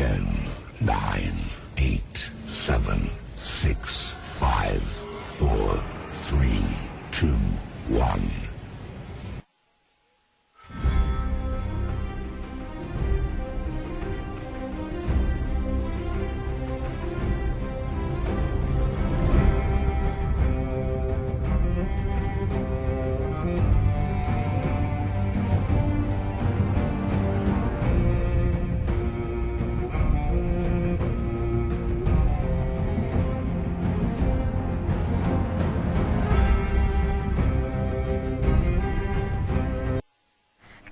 10, 9, 8, 7, 6, 5, 4, 3, 2, 1.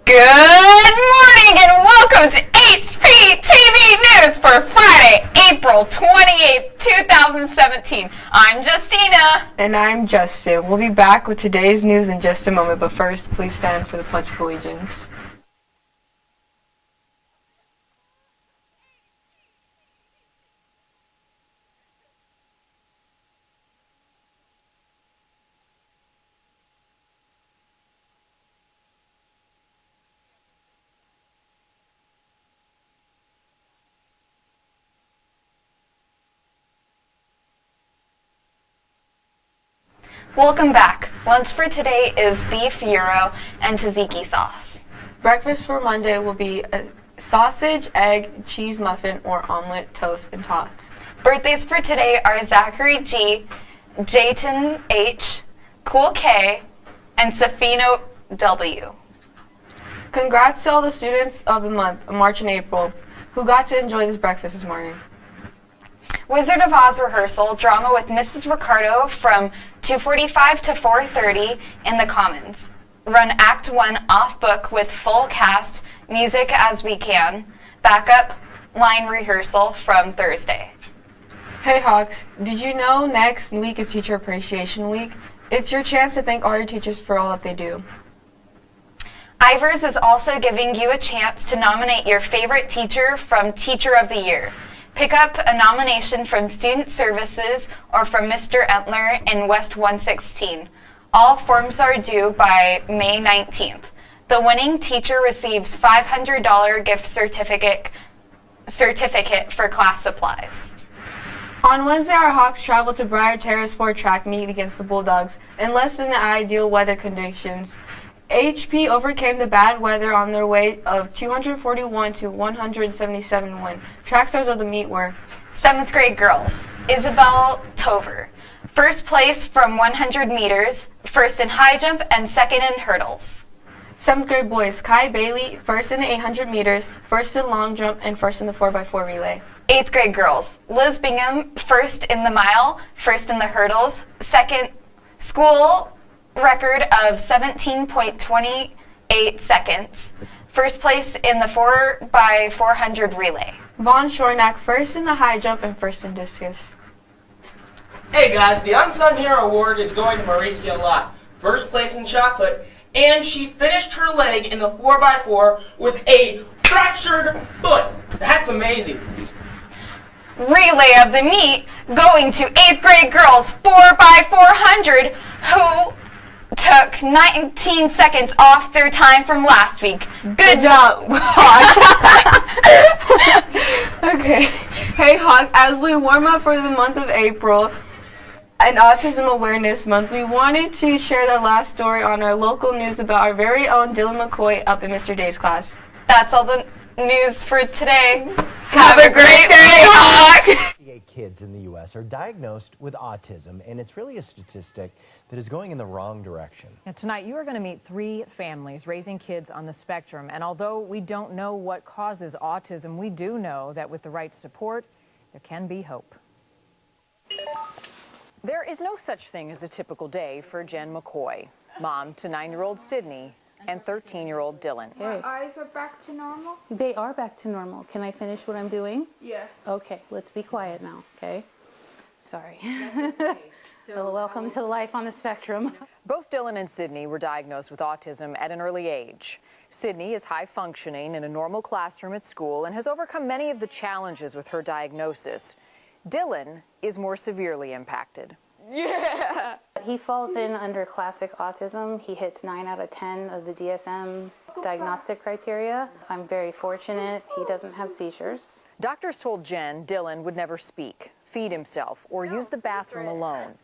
Good morning and welcome to hptv News for Friday, April 28th, 2017. I'm Justina. And I'm Justin. We'll be back with today's news in just a moment, but first, please stand for the Pledge of Allegiance. Welcome back. Lunch for today is beef gyro and tzatziki sauce. Breakfast for Monday will be a sausage, egg, cheese muffin, or omelet, toast, and tots. Birthdays for today are Zachary G, Jayton H, Cool K, and Safino W. Congrats to all the students of the month, March and April, who got to enjoy this breakfast this morning. Wizard of Oz rehearsal, drama with Mrs. Ricardo from 2:45 to 4:30 in the Commons. Run Act 1 off book with full cast, music as we can. Backup line rehearsal from Thursday. Hey Hawks, did you know next week is Teacher Appreciation Week? It's your chance to thank all your teachers for all that they do. Ivers is also giving you a chance to nominate your favorite teacher from Teacher of the Year. Pick up a nomination from Student Services or from Mr. Entler in West 116. All forms are due by May 19th. The winning teacher receives $500 gift certificate for class supplies. On Wednesday, our Hawks traveled to Briar Terrace for a track meet against the Bulldogs in less than the ideal weather conditions. HP overcame the bad weather on their way of 241 to 177 win. Track stars of the meet were 7th grade girls, Isabel Tover. First place from 100 meters, first in high jump and second in hurdles. 7th grade boys, Kai Bailey, first in the 800 meters, first in long jump, and first in the 4x4 relay. 8th grade girls, Liz Bingham, first in the mile, first in the hurdles, second school record of 17.28 seconds. First place in the 4x400 relay. Vaughn Shornack, first in the high jump and first in discus. Hey guys, the Unsung Hero Award is going to Mauricia Lott. First place in shot put, and she finished her leg in the 4x4 with a fractured foot. That's amazing. Relay of the meet going to 8th grade girls 4x400 who took 19 seconds off their time from last week. Good job. Okay. Hey Hawks, as we warm up for the month of April and Autism Awareness Month, we wanted to share the last story on our local news about our very own Dylan McCoy up in Mr. Day's class. That's all the news for today. Have a great day, Hawks! Kids in the U.S. are diagnosed with autism, and it's really a statistic that is going in the wrong direction. Now, tonight, you are going to meet 3 families raising kids on the spectrum, and although we don't know what causes autism, we do know that with the right support, there can be hope. There is no such thing as a typical day for Jen McCoy, mom to 9-year-old Sydney and 13-year-old Dylan. My eyes are back to normal? They are back to normal. Can I finish what I'm doing? Yeah. Okay, let's be quiet now, okay? Sorry. So welcome to life on the spectrum. Both Dylan and Sydney were diagnosed with autism at an early age. Sydney is high functioning in a normal classroom at school and has overcome many of the challenges with her diagnosis. Dylan is more severely impacted. Yeah. He falls in under classic autism. He hits 9 out of 10 of the DSM Diagnostic criteria, I'm very fortunate. He doesn't have seizures. Doctors told Jen Dylan would never speak, feed himself, or use the bathroom alone.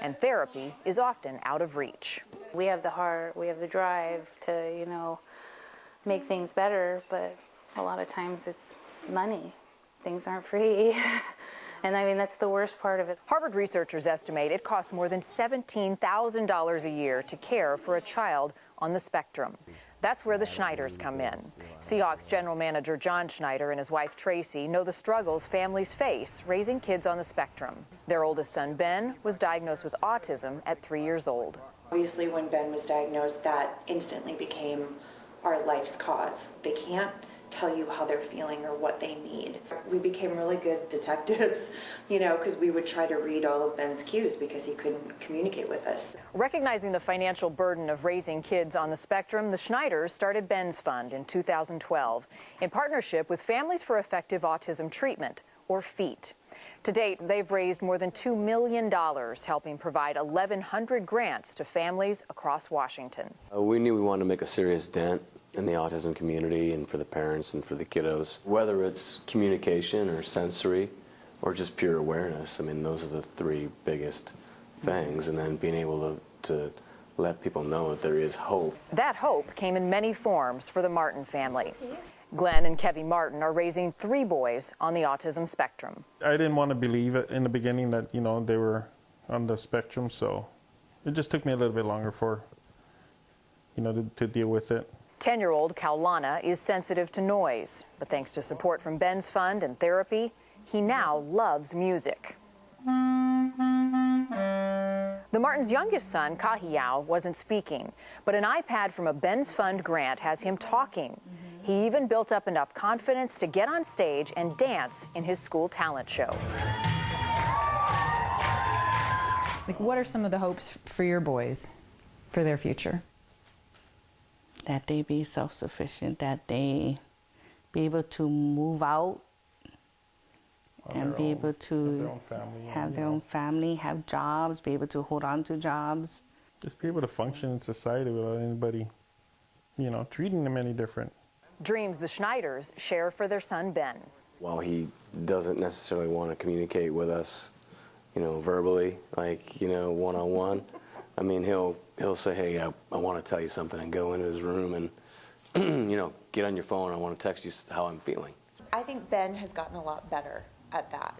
And therapy is often out of reach. We have the heart, we have the drive to, you know, make things better, but a lot of times it's money. Things aren't free. And I mean, that's the worst part of it. Harvard researchers estimate it costs more than $17,000 a year to care for a child on the spectrum. That's where the Schneiders come in. Seahawks general manager John Schneider and his wife Tracy know the struggles families face raising kids on the spectrum. Their oldest son, Ben, was diagnosed with autism at 3 years old. Obviously, when Ben was diagnosed, that instantly became our life's cause. They can't tell you how they're feeling or what they need. We became really good detectives, you know, because we would try to read all of Ben's cues because he couldn't communicate with us. Recognizing the financial burden of raising kids on the spectrum, the Schneiders started Ben's Fund in 2012 in partnership with Families for Effective Autism Treatment, or FEAT. To date, they've raised more than $2 million, helping provide 1,100 grants to families across Washington. We knew we wanted to make a serious dent in the autism community and for the parents and for the kiddos. Whether it's communication or sensory or just pure awareness, I mean, those are the three biggest things. And then being able to let people know that there is hope. That hope came in many forms for the Martin family. Glenn and Kevin Martin are raising 3 boys on the autism spectrum. I didn't want to believe it in the beginning that, you know, they were on the spectrum, so it just took me a little bit longer for, you know, to deal with it. 10-year-old Kaulana is sensitive to noise, but thanks to support from Ben's Fund and therapy, he now loves music. The Martins' youngest son, Kahiao, wasn't speaking, but an iPad from a Ben's Fund grant has him talking. He even built up enough confidence to get on stage and dance in his school talent show. Like, what are some of the hopes for your boys, for their future? That they be self-sufficient, that they be able to move out and be able to have their own family, have jobs, be able to hold on to jobs. Just be able to function in society without anybody, you know, treating them any different. Dreams the Schneiders share for their son, Ben. While he doesn't necessarily want to communicate with us, you know, verbally, like, you know, one-on-one, I mean, he'll say, hey, I want to tell you something, and go into his room and, you know, get on your phone. I want to text you how I'm feeling. I think Ben has gotten a lot better at that,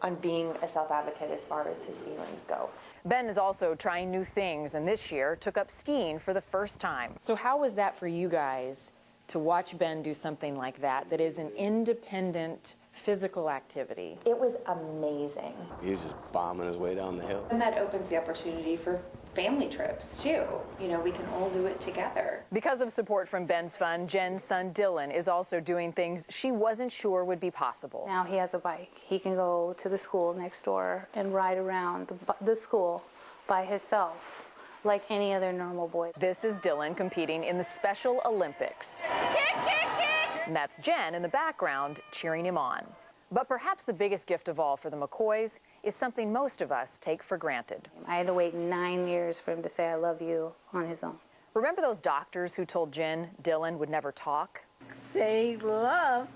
on being a self-advocate as far as his feelings go. Ben is also trying new things, and this year took up skiing for the first time. So how was that for you guys to watch Ben do something like that, that is an independent physical activity? It was amazing. He's just bombing his way down the hill. And that opens the opportunity for family trips, too. You know, we can all do it together. Because of support from Ben's Fund, Jen's son Dylan is also doing things she wasn't sure would be possible. Now he has a bike. He can go to the school next door and ride around the school by himself, like any other normal boy. This is Dylan competing in the Special Olympics. Kick, kick, kick! And that's Jen in the background cheering him on. But perhaps the biggest gift of all for the McCoys is something most of us take for granted. I had to wait 9 years for him to say I love you on his own. Remember those doctors who told Jen Dylan would never talk? Say love.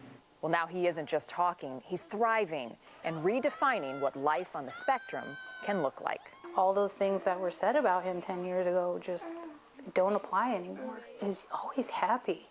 Well, now he isn't just talking, he's thriving and redefining what life on the spectrum can look like. All those things that were said about him 10 years ago just don't apply anymore. He's always happy.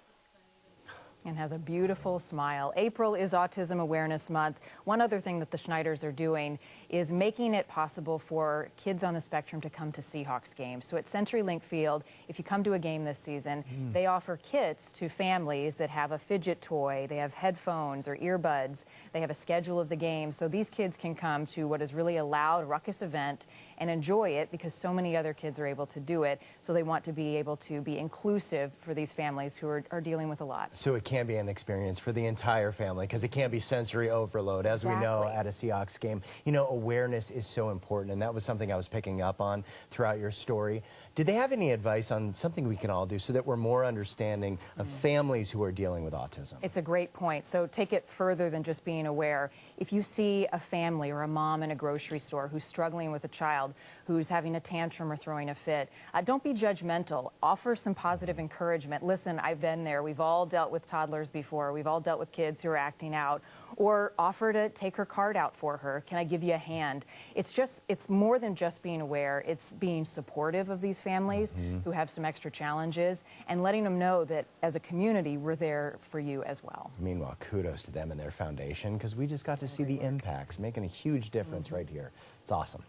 And has a beautiful smile. April is Autism Awareness Month. One other thing that the Schneiders are doing is making it possible for kids on the spectrum to come to Seahawks games. So at CenturyLink Field, if you come to a game this season, they offer kits to families that have a fidget toy, they have headphones or earbuds, they have a schedule of the game. So these kids can come to what is really a loud, ruckus event and enjoy it because so many other kids are able to do it. So they want to be able to be inclusive for these families who are dealing with a lot. So it can be an experience for the entire family because it can be sensory overload, as we know at a Seahawks game. You know, awareness is so important, and that was something I was picking up on throughout your story. Did they have any advice on something we can all do so that we're more understanding of families who are dealing with autism? It's a great point. So take it further than just being aware. If you see a family or a mom in a grocery store who's struggling with a child, child who's having a tantrum or throwing a fit. Don't be judgmental. Offer some positive encouragement. Listen, I've been there. We've all dealt with toddlers before. We've all dealt with kids who are acting out. Or offer to take her card out for her. Can I give you a hand? It's more than just being aware. It's being supportive of these families who have some extra challenges and letting them know that as a community, we're there for you as well. Meanwhile, kudos to them and their foundation, because we just got to see the impacts, making a huge difference right here. It's awesome.